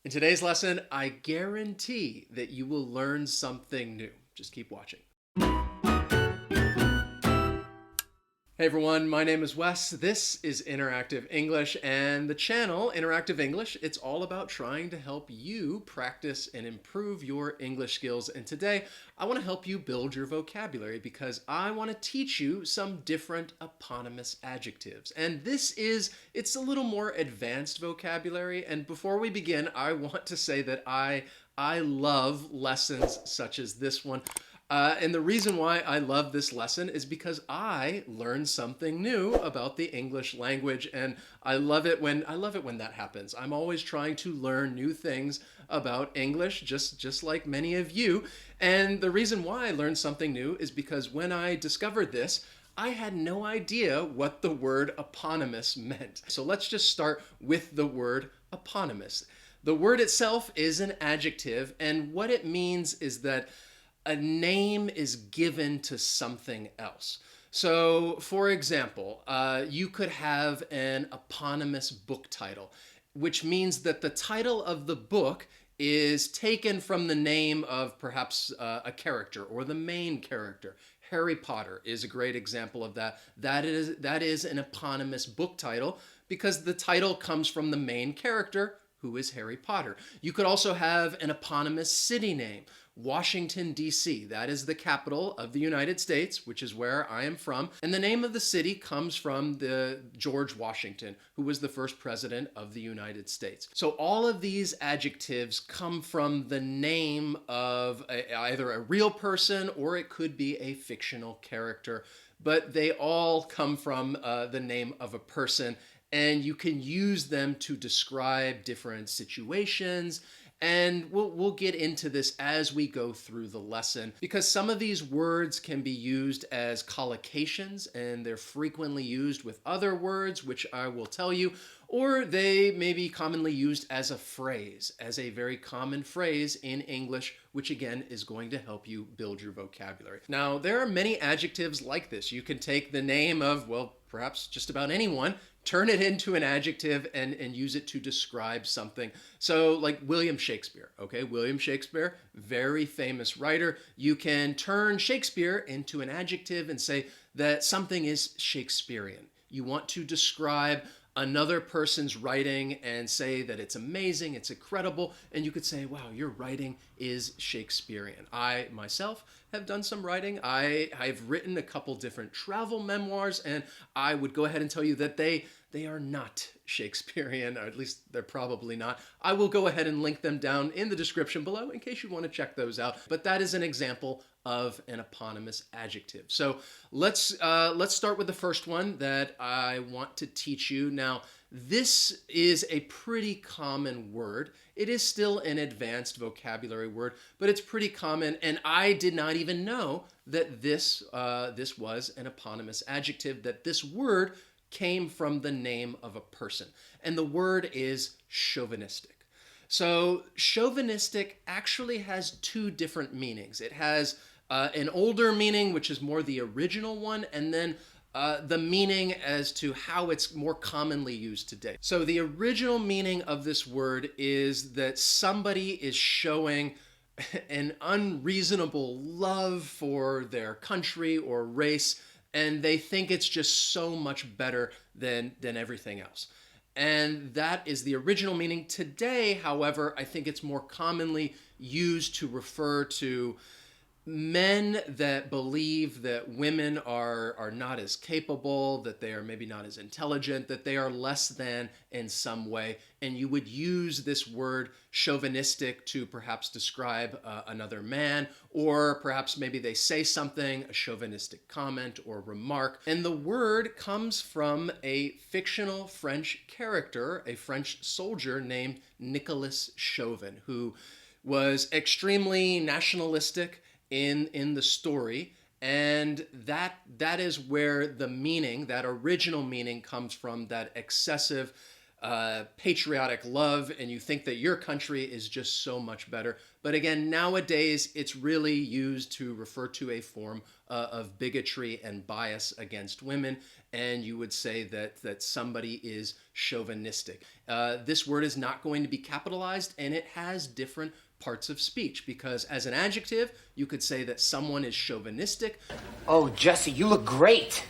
In today's lesson, I guarantee that you will learn something new. Just keep watching. Hey everyone, my name is Wes. This is Interactive English, and the channel Interactive English, it's all about trying to help you practice and improve your English skills. And today, I want to help you build your vocabulary because I want to teach you some different eponymous adjectives. And it's a little more advanced vocabulary. And before we begin, I want to say that I love lessons such as this one. And the reason why I love this lesson is because I learned something new about the English language, and I love it when that happens. I'm always trying to learn new things about English, just like many of you. And the reason why I learned something new is because when I discovered this, I had no idea what the word eponymous meant. So let's just start with the word eponymous. The word itself is an adjective, and what it means is that a name is given to something else. So, for example, you could have an eponymous book title, which means that the title of the book is taken from the name of perhaps a character or the main character. Harry Potter is a great example of that. That is an eponymous book title because the title comes from the main character, who is Harry Potter. You could also have an eponymous city name. Washington, D.C. That is the capital of the United States, which is where I am from. And the name of the city comes from the George Washington, who was the first president of the United States. So all of these adjectives come from the name of either a real person or it could be a fictional character. But they all come from the name of a person, and you can use them to describe different situations. And we'll get into this as we go through the lesson because some of these words can be used as collocations and they're frequently used with other words, which I will tell you, or they may be commonly used as a phrase, as a very common phrase in English, which again is going to help you build your vocabulary. Now, there are many adjectives like this. You can take the name of, well, perhaps just about anyone, turn it into an adjective and use it to describe something. So like William Shakespeare, okay? William Shakespeare, very famous writer. You can turn Shakespeare into an adjective and say that something is Shakespearean. You want to describe another person's writing and say that it's amazing, it's incredible, and you could say, wow, your writing is Shakespearean. I, myself, have done some writing. I've written a couple different travel memoirs, and I would go ahead and tell you that they are not Shakespearean, or at least they're probably not. I will go ahead and link them down in the description below in case you want to check those out. But that is an example of an eponymous adjective. So let's start with the first one that I want to teach you. Now, this is a pretty common word. It is still an advanced vocabulary word, but it's pretty common, and I did not even know that this was an eponymous adjective, that this word came from the name of a person. And the word is chauvinistic. So chauvinistic actually has two different meanings. It has an older meaning, which is more the original one, and then the meaning as to how it's more commonly used today. So the original meaning of this word is that somebody is showing an unreasonable love for their country or race, and they think it's just so much better than everything else. And that is the original meaning. Today, however, I think it's more commonly used to refer to men that believe that women are not as capable, that they are maybe not as intelligent, that they are less than in some way. And you would use this word chauvinistic to perhaps describe another man, or perhaps maybe they say something, a chauvinistic comment or remark. And the word comes from a fictional French character, a French soldier named Nicolas Chauvin, who was extremely nationalistic in the story, and that is where the meaning, that original meaning, comes from, that excessive patriotic love, and you think that your country is just so much better. But again, nowadays, it's really used to refer to a form of bigotry and bias against women, and you would say that somebody is chauvinistic. This word is not going to be capitalized, and it has different parts of speech, because as an adjective, you could say that someone is chauvinistic. Oh, Jesse, you look great.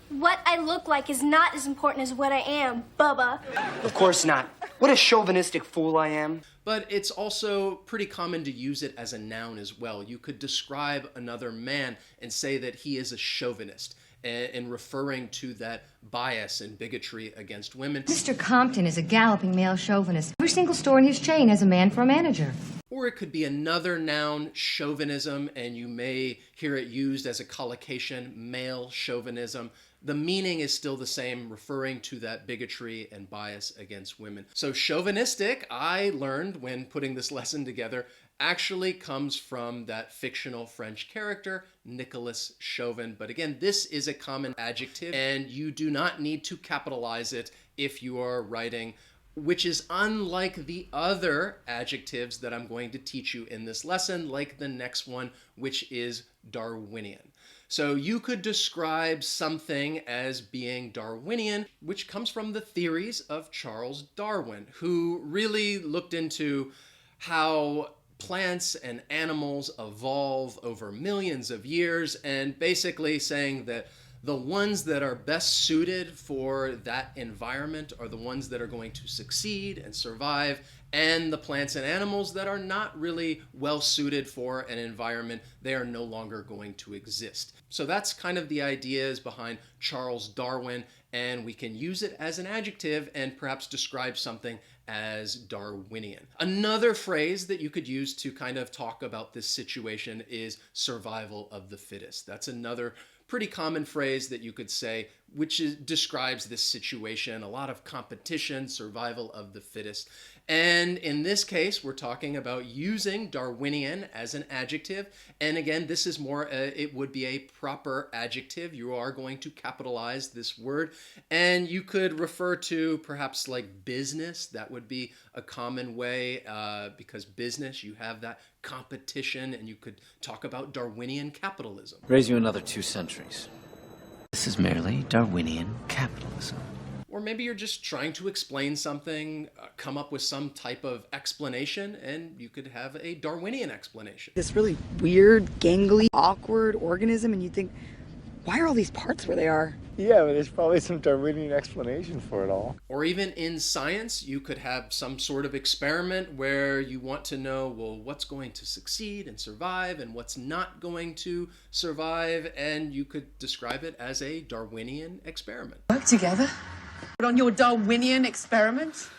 What I look like is not as important as what I am, Bubba. Of course not. What a chauvinistic fool I am. But it's also pretty common to use it as a noun as well. You could describe another man and say that he is a chauvinist, in referring to that bias and bigotry against women. Mr. Compton is a galloping male chauvinist. Every single store in his chain has a man for a manager. Or it could be another noun, chauvinism, and you may hear it used as a collocation, male chauvinism. The meaning is still the same, referring to that bigotry and bias against women. So chauvinistic, I learned when putting this lesson together, actually comes from that fictional French character, Nicolas Chauvin. But again, this is a common adjective, and you do not need to capitalize it if you are writing, which is unlike the other adjectives that I'm going to teach you in this lesson, like the next one, which is Darwinian. So you could describe something as being Darwinian, which comes from the theories of Charles Darwin, who really looked into how plants and animals evolve over millions of years, and basically saying that the ones that are best suited for that environment are the ones that are going to succeed and survive, and the plants and animals that are not really well suited for an environment, they are no longer going to exist. So that's kind of the ideas behind Charles Darwin, and we can use it as an adjective and perhaps describe something as Darwinian. Another phrase that you could use to kind of talk about this situation is survival of the fittest. That's another pretty common phrase that you could say, which describes this situation, a lot of competition, survival of the fittest. And in this case, we're talking about using Darwinian as an adjective. And again, this is more, it would be a proper adjective. You are going to capitalize this word. And you could refer to perhaps like business. That would be a common way, because business, you have that competition, and you could talk about Darwinian capitalism. Raise you another 2 centuries. This is merely Darwinian capitalism. Or maybe you're just trying to explain something, come up with some type of explanation, and you could have a Darwinian explanation. This really weird, gangly, awkward organism, and you think, why are all these parts where they are? Yeah, but there's probably some Darwinian explanation for it all. Or even in science, you could have some sort of experiment where you want to know, well, what's going to succeed and survive and what's not going to survive, and you could describe it as a Darwinian experiment. Work together? But on your Darwinian experiment?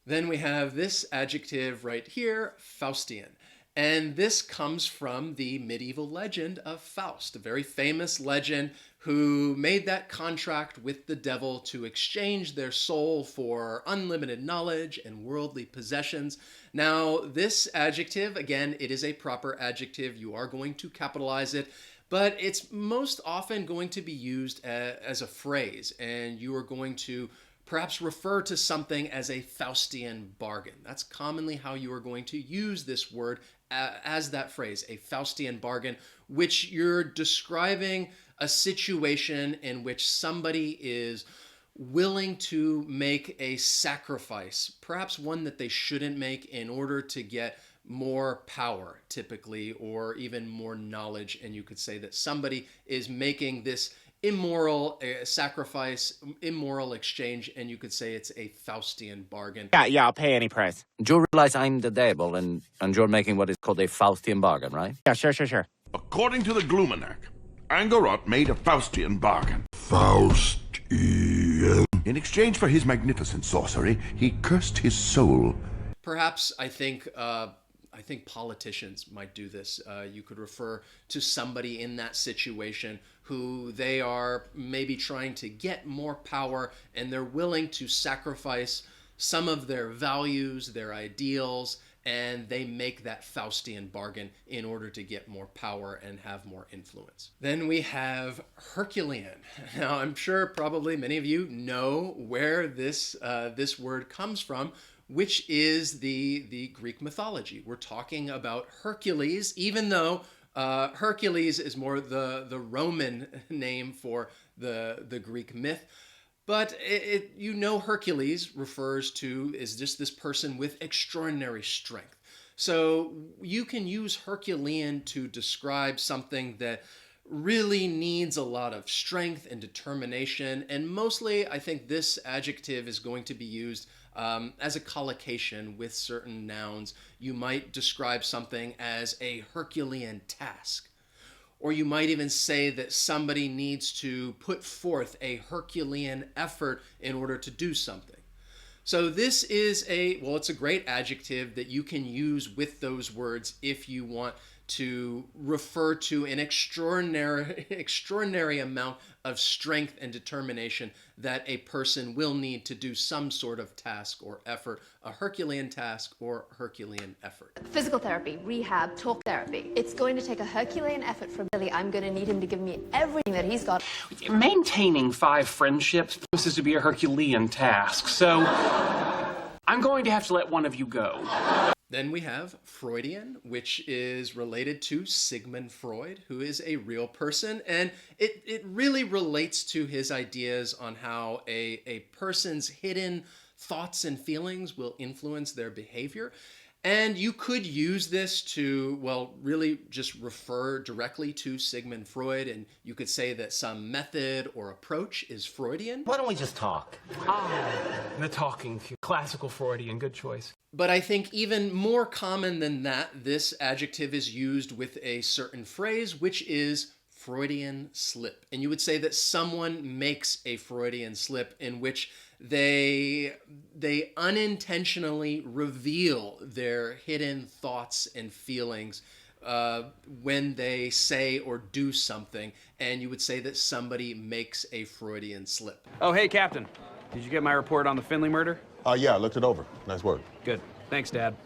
Then we have this adjective right here, Faustian. And this comes from the medieval legend of Faust, a very famous legend who made that contract with the devil to exchange their soul for unlimited knowledge and worldly possessions. Now, this adjective, again, it is a proper adjective. You are going to capitalize it, but it's most often going to be used as a phrase, and you are going to perhaps refer to something as a Faustian bargain. That's commonly how you are going to use this word as that phrase, a Faustian bargain, which you're describing a situation in which somebody is willing to make a sacrifice, perhaps one that they shouldn't make, in order to get more power, typically, or even more knowledge. And you could say that somebody is making this immoral sacrifice, immoral exchange, and you could say it's a Faustian bargain. Yeah, I'll pay any price. Do you realize I'm the devil and you're making what is called a Faustian bargain, right? Yeah, sure. According to the Gluminac, Angorot made a Faustian bargain. Faustian. In exchange for his magnificent sorcery, he cursed his soul. Perhaps I think politicians might do this. You could refer to somebody in that situation who they are maybe trying to get more power, and they're willing to sacrifice some of their values, their ideals, and they make that Faustian bargain in order to get more power and have more influence. Then we have Herculean. Now, I'm sure probably many of you know where this word comes from, which is the Greek mythology. We're talking about Hercules, even though Hercules is more the Roman name for the Greek myth. But Hercules is just this person with extraordinary strength. So you can use Herculean to describe something that really needs a lot of strength and determination. And mostly, I think this adjective is going to be used as a collocation with certain nouns. You might describe something as a Herculean task. Or you might even say that somebody needs to put forth a Herculean effort in order to do something. So this is it's a great adjective that you can use with those words if you want to refer to an extraordinary amount of strength and determination that a person will need to do some sort of task or effort, a Herculean task or Herculean effort. Physical therapy, rehab, talk therapy. It's going to take a Herculean effort from Billy. I'm going to need him to give me everything that he's got. Maintaining 5 friendships promises to be a Herculean task, so I'm going to have to let one of you go. Then we have Freudian, which is related to Sigmund Freud, who is a real person. And it really relates to his ideas on how a person's hidden thoughts and feelings will influence their behavior. And you could use this to, really just refer directly to Sigmund Freud, and you could say that some method or approach is Freudian. Why don't we just talk? The talking, classical Freudian, good choice. But I think even more common than that, this adjective is used with a certain phrase, which is Freudian slip. And you would say that someone makes a Freudian slip in which they unintentionally reveal their hidden thoughts and feelings when they say or do something. And you would say that somebody makes a Freudian slip. Oh, hey, Captain. Did you get my report on the Finley murder? Yeah, I looked it over. Nice work. Good. Thanks, Dad.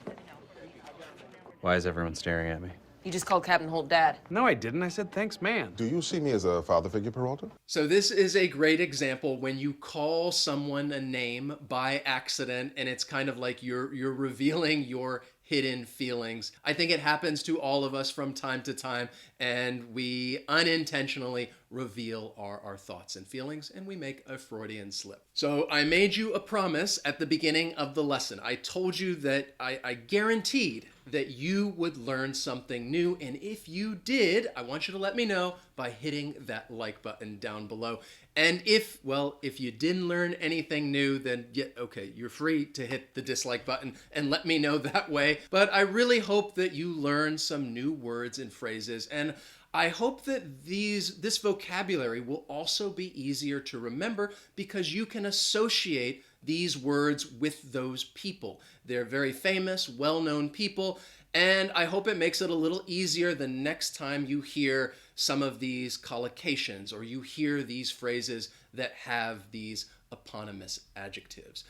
Why is everyone staring at me? You just called Captain Holt Dad. No, I didn't. I said thanks, man. Do you see me as a father figure, Peralta? So this is a great example when you call someone a name by accident, and it's kind of like you're revealing your hidden feelings. I think it happens to all of us from time to time, and we unintentionally reveal our thoughts and feelings, and we make a Freudian slip. So I made you a promise at the beginning of the lesson. I told you that I guaranteed that you would learn something new, and if you did, I want you to let me know by hitting that like button down below. And if you didn't learn anything new, then you're free to hit the dislike button and let me know that way. But I really hope that you learn some new words and phrases, and I hope that this vocabulary will also be easier to remember because you can associate these words with those people. They're very famous, well-known people, and I hope it makes it a little easier the next time you hear some of these collocations or you hear these phrases that have these eponymous adjectives.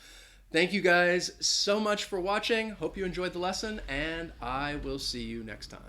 Thank you guys so much for watching. Hope you enjoyed the lesson, and I will see you next time.